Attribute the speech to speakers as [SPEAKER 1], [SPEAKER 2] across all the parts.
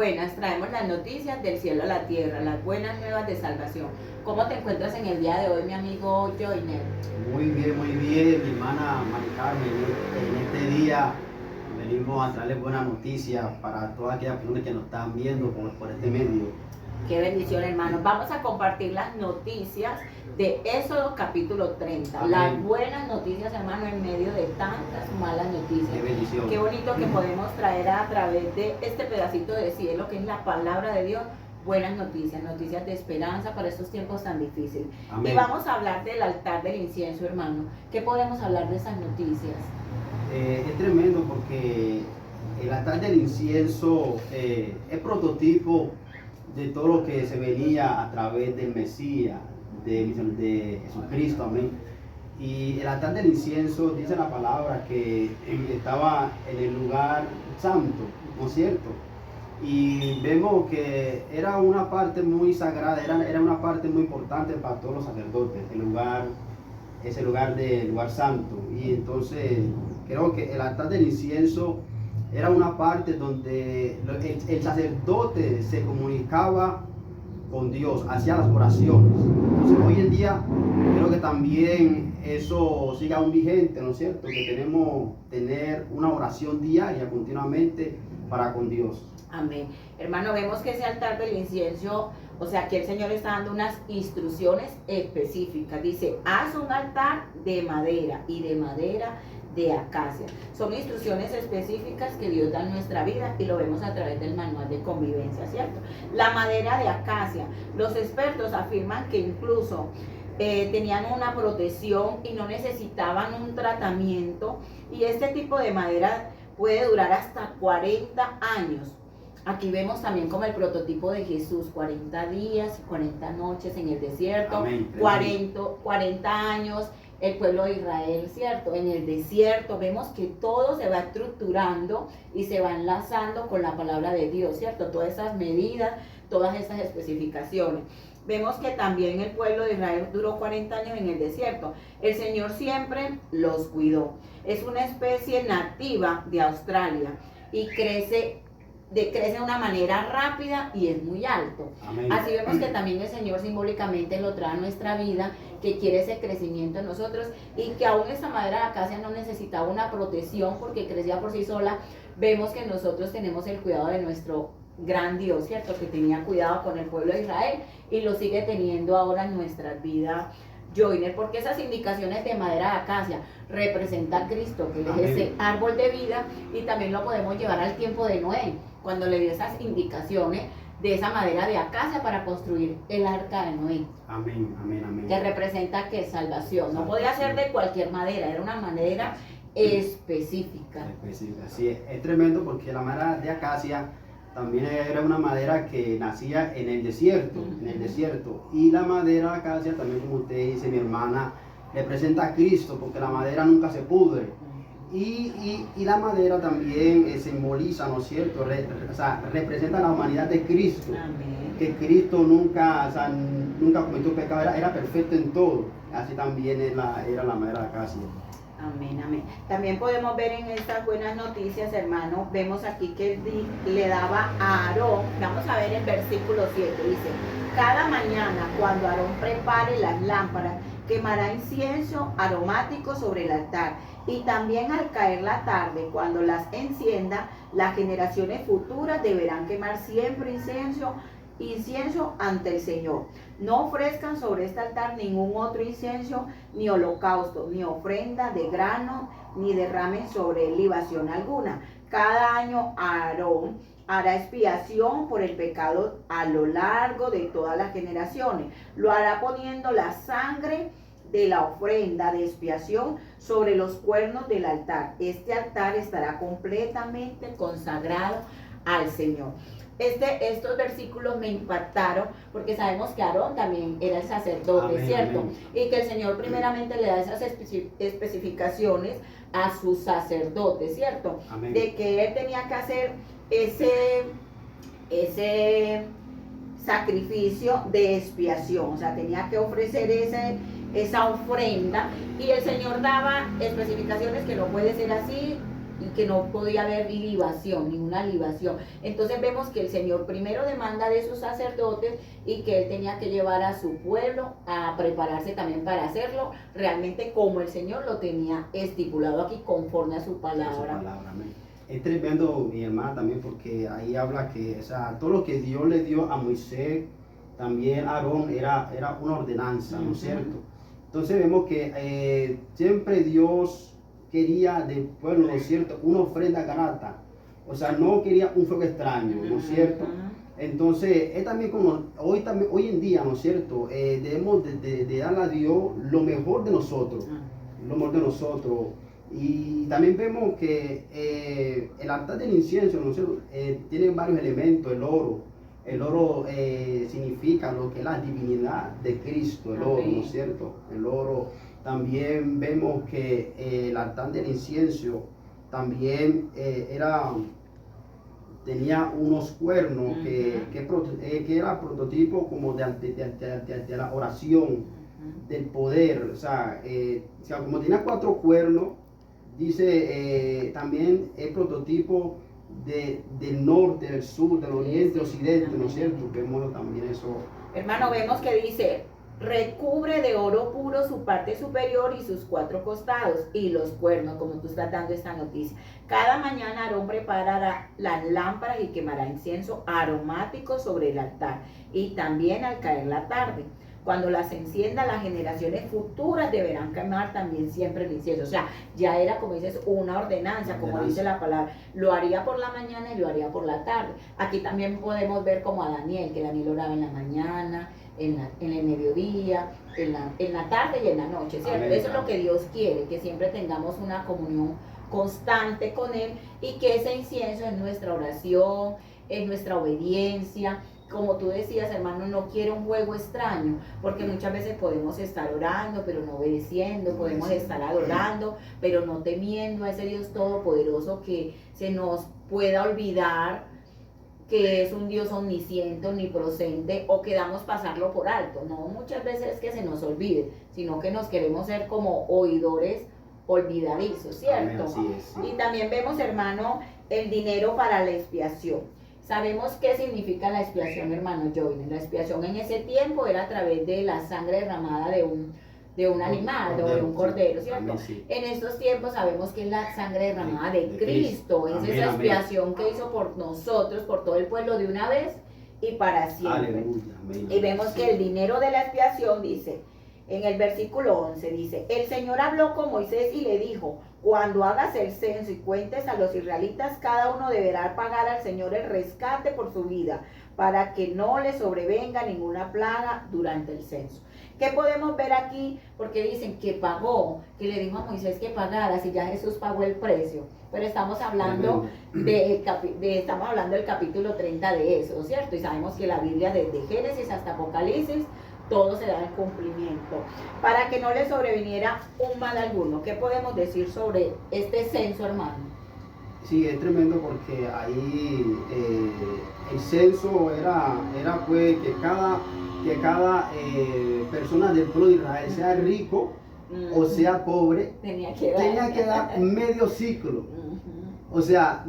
[SPEAKER 1] buenas, traemos las noticias del cielo a la tierra, las buenas nuevas de salvación. ¿Cómo te encuentras en el día de hoy, mi amigo Joyner?
[SPEAKER 2] Muy bien, mi hermana Mari Carmen. En este día venimos a traerles buenas noticias para todas aquellas personas que nos están viendo por este medio.
[SPEAKER 1] Qué bendición, hermanos. Vamos a compartir las noticias de Éxodo capítulo 30.
[SPEAKER 2] Amén.
[SPEAKER 1] Las buenas noticias, hermano, en medio de tantas malas noticias.
[SPEAKER 2] Qué bendición.
[SPEAKER 1] Qué bonito que podemos traer a través de este pedacito de cielo, que es la palabra de Dios, buenas noticias, noticias de esperanza para estos tiempos tan difíciles.
[SPEAKER 2] Amén.
[SPEAKER 1] Y vamos a hablar del altar del incienso, hermano. ¿Qué podemos hablar de esas noticias?
[SPEAKER 2] Es tremendo porque el altar del incienso es prototipo de todo lo que se venía a través del Mesías, de Jesucristo, amén. Y el altar del incienso dice la palabra que estaba en el lugar santo, ¿no es cierto? Y vemos que era una parte muy sagrada, era una parte muy importante para todos los sacerdotes, ese lugar santo. Y entonces creo que el altar del incienso era una parte donde el sacerdote se comunicaba con Dios, hacía las oraciones. Entonces hoy en día creo que también eso sigue aún vigente, ¿no es cierto? Que tenemos tener una oración diaria continuamente para con Dios.
[SPEAKER 1] Amén. Hermano, vemos que ese altar del incienso, o sea, que el Señor está dando unas instrucciones específicas. Dice, haz un altar de madera y de madera de acacia. Son instrucciones específicas que Dios da en nuestra vida y lo vemos a través del manual de convivencia, ¿cierto? La madera de acacia. Los expertos afirman que incluso tenían una protección y no necesitaban un tratamiento, y este tipo de madera puede durar hasta 40 años. Aquí vemos también como el prototipo de Jesús, 40 días, 40 noches en el desierto.
[SPEAKER 2] Amén.
[SPEAKER 1] 40 años el pueblo de Israel, ¿cierto? En el desierto vemos que todo se va estructurando y se va enlazando con la palabra de Dios, ¿cierto? Todas esas medidas, todas esas especificaciones. Vemos que también el pueblo de Israel duró 40 años en el desierto. El Señor siempre los cuidó. Es una especie nativa de Australia y crece de una manera rápida y es muy alto.
[SPEAKER 2] Amén.
[SPEAKER 1] Así vemos que también el Señor simbólicamente lo trae a nuestra vida, que quiere ese crecimiento en nosotros, y que aún esta madera de acacia no necesitaba una protección porque crecía por sí sola. Vemos que nosotros tenemos el cuidado de nuestro gran Dios, ¿cierto? Que tenía cuidado con el pueblo de Israel y lo sigue teniendo ahora en nuestras vidas, Joyner, porque esas indicaciones de madera de acacia representan a Cristo, que es ese árbol de vida, y también lo podemos llevar al tiempo de Noé, cuando le dio esas indicaciones de esa madera de acacia para construir el arca de Noé.
[SPEAKER 2] Amén, amén, amén.
[SPEAKER 1] Que representa que salvación. No podía ser de cualquier madera, era una madera específica.
[SPEAKER 2] Sí, es tremendo porque la madera de acacia también era una madera que nacía en el desierto, Y la madera de acacia también, como usted dice, mi hermana, representa a Cristo, porque la madera nunca se pudre. Y la madera también simboliza, ¿no es cierto? Representa la humanidad de Cristo.
[SPEAKER 1] Amén.
[SPEAKER 2] Que Cristo nunca cometió pecado, era perfecto en todo. Así también era la madera de acacia.
[SPEAKER 1] Amén, amén. También podemos ver en estas buenas noticias, hermano, vemos aquí que le daba a Aarón, vamos a ver el versículo 7, dice, cada mañana cuando Aarón prepare las lámparas, quemará incienso aromático sobre el altar, y también al caer la tarde, cuando las encienda, las generaciones futuras deberán quemar siempre incienso ante el Señor. No ofrezcan sobre este altar ningún otro incienso, ni holocausto, ni ofrenda de grano, ni derramen sobre él libación alguna. Cada año Aarón hará expiación por el pecado a lo largo de todas las generaciones. Lo hará poniendo la sangre de la ofrenda de expiación sobre los cuernos del altar. Este altar estará completamente consagrado al Señor. Estos versículos me impactaron porque sabemos que Aarón también era el sacerdote,
[SPEAKER 2] amén,
[SPEAKER 1] ¿cierto?
[SPEAKER 2] Amén.
[SPEAKER 1] Y que el Señor primeramente le da esas especificaciones a sus sacerdotes, ¿cierto?
[SPEAKER 2] Amén.
[SPEAKER 1] De que él tenía que hacer ese sacrificio de expiación, o sea, tenía que ofrecer esa ofrenda, y el Señor daba especificaciones que no puede ser así, y que no podía haber libación, ninguna libación. Entonces vemos que el Señor primero demanda de sus sacerdotes y que Él tenía que llevar a su pueblo a prepararse también para hacerlo, realmente como el Señor lo tenía estipulado aquí conforme a su palabra.
[SPEAKER 2] Amén. Es tremendo, mi hermana, también porque ahí habla que, o sea, todo lo que Dios le dio a Moisés, también a Aarón, era una ordenanza, ¿no es cierto? Entonces vemos que siempre Dios quería del pueblo, ¿no es cierto?, una ofrenda grata. O sea, no quería un fuego extraño, ¿no es cierto? Entonces, es también como hoy en día, ¿no es cierto?, debemos de darle a Dios lo mejor de nosotros, lo mejor de nosotros. Y también vemos que el altar del incienso, ¿no es cierto?, tiene varios elementos. El oro significa lo que es la divinidad de Cristo, el oro, ¿no es cierto? El oro. También vemos que el altar del incienso también tenía unos cuernos que era prototipo como de la oración, del poder. O sea, como tenía 4 cuernos, dice, también es prototipo del norte, del sur, del oriente, occidente, ¿no es cierto? Vemos también eso.
[SPEAKER 1] Hermano, vemos que dice, recubre de oro puro su parte superior y sus 4 costados y los cuernos, como tú estás dando esta noticia. Cada mañana Aarón preparará las lámparas y quemará incienso aromático sobre el altar, y también al caer la tarde. Cuando las encienda, las generaciones futuras deberán quemar también siempre el incienso. O sea, ya era, como dices, una ordenanza, como dice la palabra. Lo haría por la mañana y lo haría por la tarde. Aquí también podemos ver como a Daniel, que Daniel oraba en la mañana, en el mediodía, en la tarde y en la noche, ¿cierto?
[SPEAKER 2] Amén.
[SPEAKER 1] Eso es lo que Dios quiere, que siempre tengamos una comunión constante con Él, y que ese incienso es nuestra oración, es nuestra obediencia. Como tú decías, hermano, no quiero un juego extraño, porque muchas veces podemos estar orando, pero no obedeciendo, podemos estar adorando, pero no temiendo a ese Dios todopoderoso, que se nos pueda olvidar que es un Dios omnisciente, omnipresente, o queramos pasarlo por alto. No, muchas veces es que se nos olvide, sino que nos queremos ser como oidores olvidadizos, ¿cierto?
[SPEAKER 2] Amén, así es, sí.
[SPEAKER 1] Y también vemos, hermano, el dinero para la expiación. Sabemos qué significa la expiación, hermano Joyner. La expiación en ese tiempo era a través de la sangre derramada de un animal o de un cordero, ¿cierto?
[SPEAKER 2] Amén, sí.
[SPEAKER 1] En estos tiempos sabemos que es la sangre derramada de Cristo. Es
[SPEAKER 2] Amén,
[SPEAKER 1] esa
[SPEAKER 2] amén.
[SPEAKER 1] expiación que hizo por nosotros, por todo el pueblo, de una vez y para siempre.
[SPEAKER 2] Aleluya, amén.
[SPEAKER 1] Y vemos que el dinero de la expiación, dice, en el versículo 11, dice, el Señor habló con Moisés y le dijo, cuando hagas el censo y cuentes a los israelitas, cada uno deberá pagar al Señor el rescate por su vida, para que no le sobrevenga ninguna plaga durante el censo. ¿Qué podemos ver aquí? Porque dicen que pagó, que le dijo a Moisés que pagara, si ya Jesús pagó el precio. Pero estamos hablando estamos hablando del capítulo 30 de eso, ¿cierto? Y sabemos que la Biblia, desde Génesis hasta Apocalipsis, todo se da en cumplimiento. Para que no le sobreviniera un mal alguno. ¿Qué podemos decir sobre este censo, hermano?
[SPEAKER 2] Sí, es tremendo porque ahí el censo era pues que cada persona del pueblo de Israel, sea rico o sea pobre, tenía que dar medio ciclo. O sea,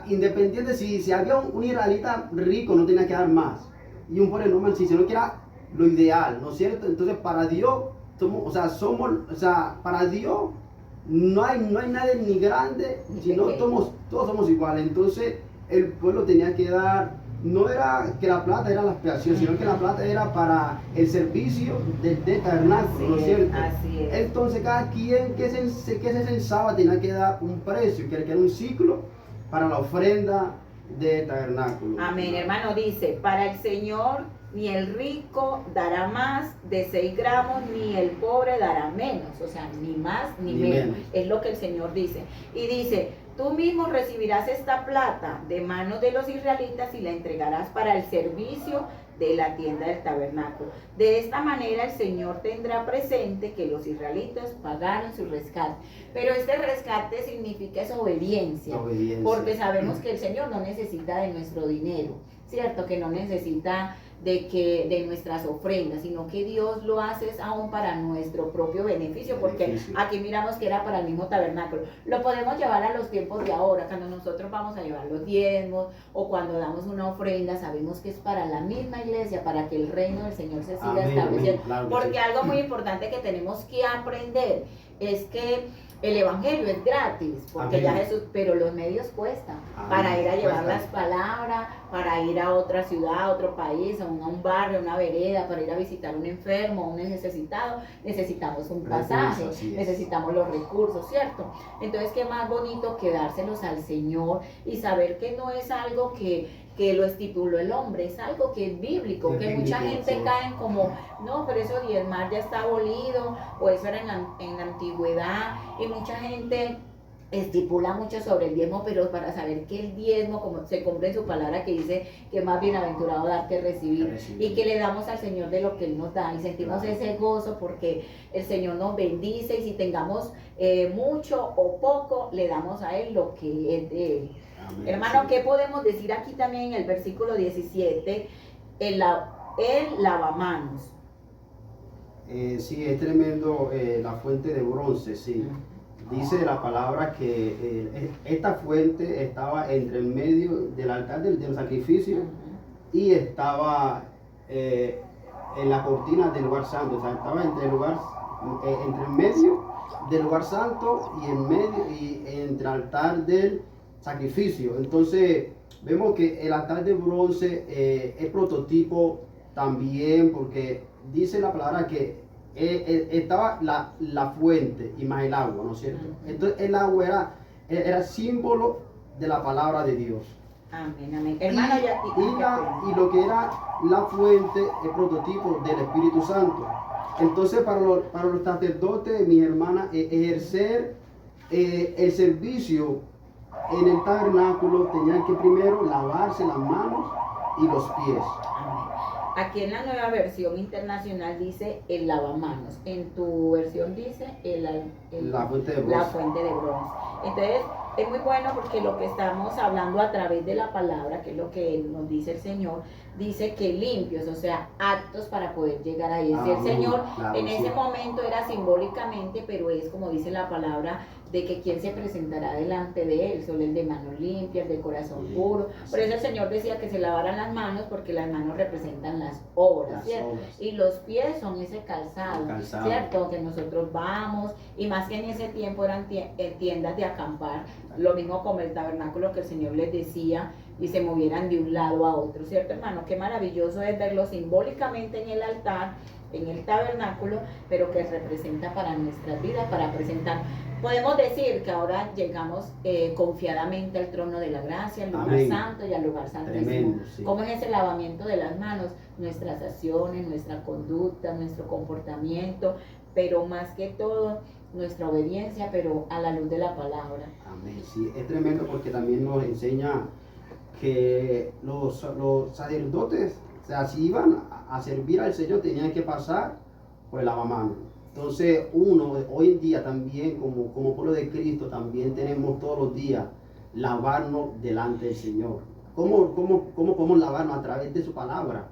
[SPEAKER 2] independiente si había un israelita rico, no tenía que dar más, y un pobre no, sino que era lo ideal, ¿no es cierto? Entonces para Dios para Dios no hay nadie ni grande, sino todos somos iguales. Entonces el pueblo tenía que dar, no era que la plata era la expiación, sino que la plata era para el servicio del tabernáculo, ¿no es cierto?
[SPEAKER 1] Así es.
[SPEAKER 2] Entonces cada quien que se censaba tenía que dar un precio, que era un ciclo para la ofrenda del tabernáculo.
[SPEAKER 1] Amén, hermano. Dice, para el Señor ni el rico dará más de 6 gramos, ni el pobre dará menos. O sea, ni más ni menos. Es lo que el Señor dice. Y dice, tú mismo recibirás esta plata de manos de los israelitas y la entregarás para el servicio de la tienda del tabernáculo. De esta manera el Señor tendrá presente que los israelitas pagaron su rescate. Pero este rescate significa esa obediencia. Porque sabemos que el Señor no necesita de nuestro dinero, ¿cierto? Que no necesita de nuestras ofrendas, sino que Dios lo hace aún para nuestro propio beneficio, porque aquí miramos que era para el mismo tabernáculo. Lo podemos llevar a los tiempos de ahora, cuando nosotros vamos a llevar los diezmos o cuando damos una ofrenda, sabemos que es para la misma iglesia, para que el reino del Señor se siga estableciendo.
[SPEAKER 2] Claro,
[SPEAKER 1] porque
[SPEAKER 2] sí.
[SPEAKER 1] algo muy importante que tenemos que aprender es que el evangelio es gratis, porque ya Jesús, pero los medios cuestan, para ir a llevar las palabras, para ir a otra ciudad, a otro país, a un barrio, a una vereda, para ir a visitar a un enfermo, a un necesitado, necesitamos un pasaje, necesitamos los recursos, ¿cierto? Entonces, qué más bonito que dárselos al Señor y saber que no es algo que lo estipuló el hombre, es algo que es bíblico, que mucha gente cae como, no, pero eso diezmar ya está abolido, o eso era en la antigüedad, y mucha gente estipula mucho sobre el diezmo, pero para saber que el diezmo, como se cumple en su palabra que dice que más bienaventurado dar que recibir, y que le damos al Señor de lo que Él nos da, y sentimos ese gozo porque el Señor nos bendice, y si tengamos mucho o poco, le damos a Él lo que es de Él. Amén. Hermano, ¿qué podemos decir aquí también en el versículo 17? El lavamanos.
[SPEAKER 2] Sí, es tremendo, la fuente de bronce, sí. Dice la palabra que esta fuente estaba entre el medio del altar del sacrificio y estaba en la cortina del lugar santo, o sea, estaba entre el medio del lugar santo y entre el altar del sacrificio. Entonces vemos que el altar de bronce es prototipo también, porque dice la palabra que estaba la fuente y más el agua, ¿no es cierto? Entonces el agua era símbolo de la palabra de Dios.
[SPEAKER 1] Amén, amén. Hermano,
[SPEAKER 2] y lo que era la fuente es prototipo del Espíritu Santo. Entonces para los sacerdotes, mis hermanas, ejercer el servicio en el tabernáculo tenían que primero lavarse las manos y los pies.
[SPEAKER 1] Amén. Aquí en la nueva versión internacional dice el lavamanos. En tu versión dice
[SPEAKER 2] la fuente de bronce.
[SPEAKER 1] La fuente de bronce. Entonces es muy bueno porque lo que estamos hablando a través de la palabra, que es lo que nos dice el Señor, dice que limpios, o sea, aptos para poder llegar ahí. El Señor en ese momento era simbólicamente, pero es como dice la palabra, de que quien se presentará delante de él, solo el de manos limpias, de corazón puro. Por eso el Señor decía que se lavaran las manos, porque las manos representan las obras, ¿cierto? Y los pies son ese calzado, ¿cierto? Que nosotros vamos, y más que en ese tiempo eran tiendas de acampar, lo mismo como el tabernáculo que el Señor les decía, y se movieran de un lado a otro, ¿cierto, hermano? Qué maravilloso es verlo simbólicamente en el altar, en el tabernáculo, pero que representa para nuestras vidas, para presentar. Podemos decir que ahora llegamos confiadamente al trono de la gracia, al lugar santo y al lugar santísimo.
[SPEAKER 2] Sí.
[SPEAKER 1] ¿Cómo es ese lavamiento de las manos? Nuestras acciones, nuestra conducta, nuestro comportamiento, pero más que todo nuestra obediencia, pero a la luz de la palabra.
[SPEAKER 2] Amén. Sí, es tremendo porque también nos enseña que los sacerdotes, o sea, si iban a servir al Señor, tenían que pasar por el lavamanos. Entonces hoy en día también como pueblo de Cristo también tenemos todos los días lavarnos delante del Señor. ¿Cómo podemos lavarnos? A través de su palabra.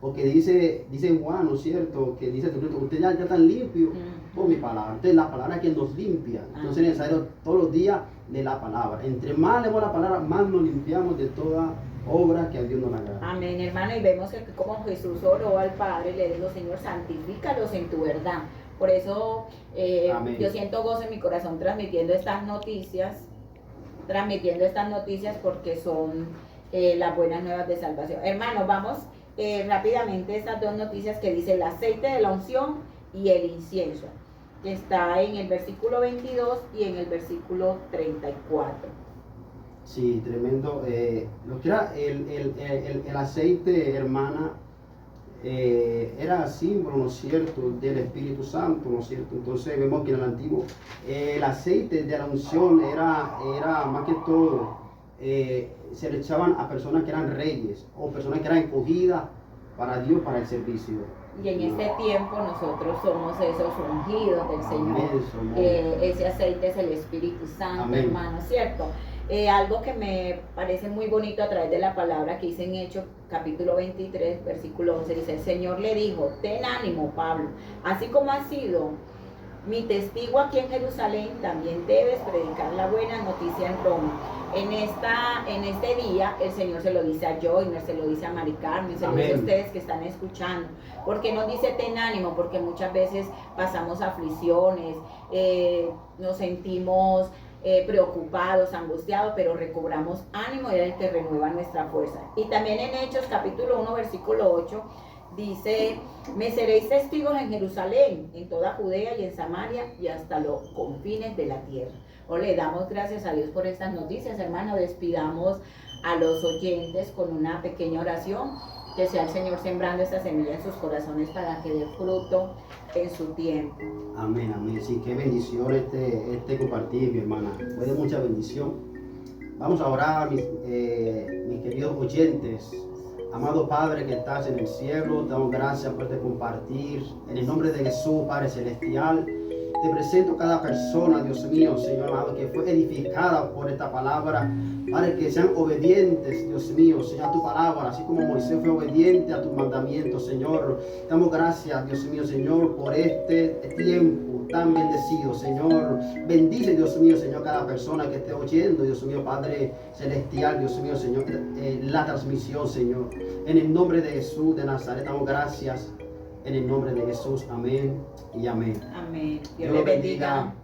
[SPEAKER 2] Porque dice Juan, ¿no es cierto? Que dice ustedes ya están limpios por mi palabra. Entonces la palabra que nos limpia. Entonces es necesario todos los días de la palabra. Entre más leemos la palabra, más nos limpiamos de toda obra que a Dios nos agrada.
[SPEAKER 1] Amén, hermano. Y vemos que como Jesús oró al Padre, le dijo, Señor, santifícalos en tu verdad. Por eso yo siento gozo en mi corazón transmitiendo estas noticias, porque son las buenas nuevas de salvación. Hermanos, vamos rápidamente estas dos noticias que dice el aceite de la unción y el incienso, que está en el versículo 22 y en el versículo 34.
[SPEAKER 2] Sí, tremendo. Lo que era el aceite, hermana, era símbolo, ¿no es cierto?, del Espíritu Santo, ¿no es cierto? Entonces vemos que en el antiguo el aceite de la unción era más que todo, se le echaban a personas que eran reyes o personas que eran escogidas para Dios, para el servicio.
[SPEAKER 1] Y en este tiempo nosotros somos esos ungidos del Señor. Ese aceite es el Espíritu Santo, hermano, ¿cierto? Algo que me parece muy bonito a través de la palabra que dice en Hechos capítulo 23, versículo 11, dice, el Señor le dijo, ten ánimo, Pablo, así como has sido mi testigo aquí en Jerusalén, también debes predicar la buena noticia en Roma. En este día el Señor se lo dice a Joyner, se lo dice a Mari Carmen, se lo dice a ustedes que están escuchando. Porque nos dice ten ánimo, porque muchas veces pasamos aflicciones, nos sentimos preocupados, angustiados, pero recobramos ánimo y es el que renueva nuestra fuerza. Y también en Hechos capítulo 1 versículo 8 dice, me seréis testigos en Jerusalén, en toda Judea y en Samaria y hasta los confines de la tierra. O le damos gracias a Dios por estas noticias, hermano. Despidamos a los oyentes con una pequeña oración, que sea el Señor sembrando esta semilla en sus corazones para que dé fruto en su tiempo.
[SPEAKER 2] Amén, amén. Sí, qué bendición este compartir, mi hermana. Fue de mucha bendición. Vamos a orar, mis queridos oyentes. Amado Padre que estás en el cielo, te damos gracias por este compartir. En el nombre de Jesús, Padre Celestial, te presento cada persona, Dios mío, Señor amado, que fue edificada por esta palabra. Padre, que sean obedientes, Dios mío, Señor, a tu palabra, así como Moisés fue obediente a tus mandamientos, Señor. Te damos gracias, Dios mío, Señor, por este tiempo tan bendecido, Señor. Bendice, Dios mío, Señor, cada persona que esté oyendo, Dios mío, Padre Celestial, Dios mío, Señor, la transmisión, Señor. En el nombre de Jesús de Nazaret, damos gracias. En el nombre de Jesús, amén y amén.
[SPEAKER 1] Amén. Dios le bendiga.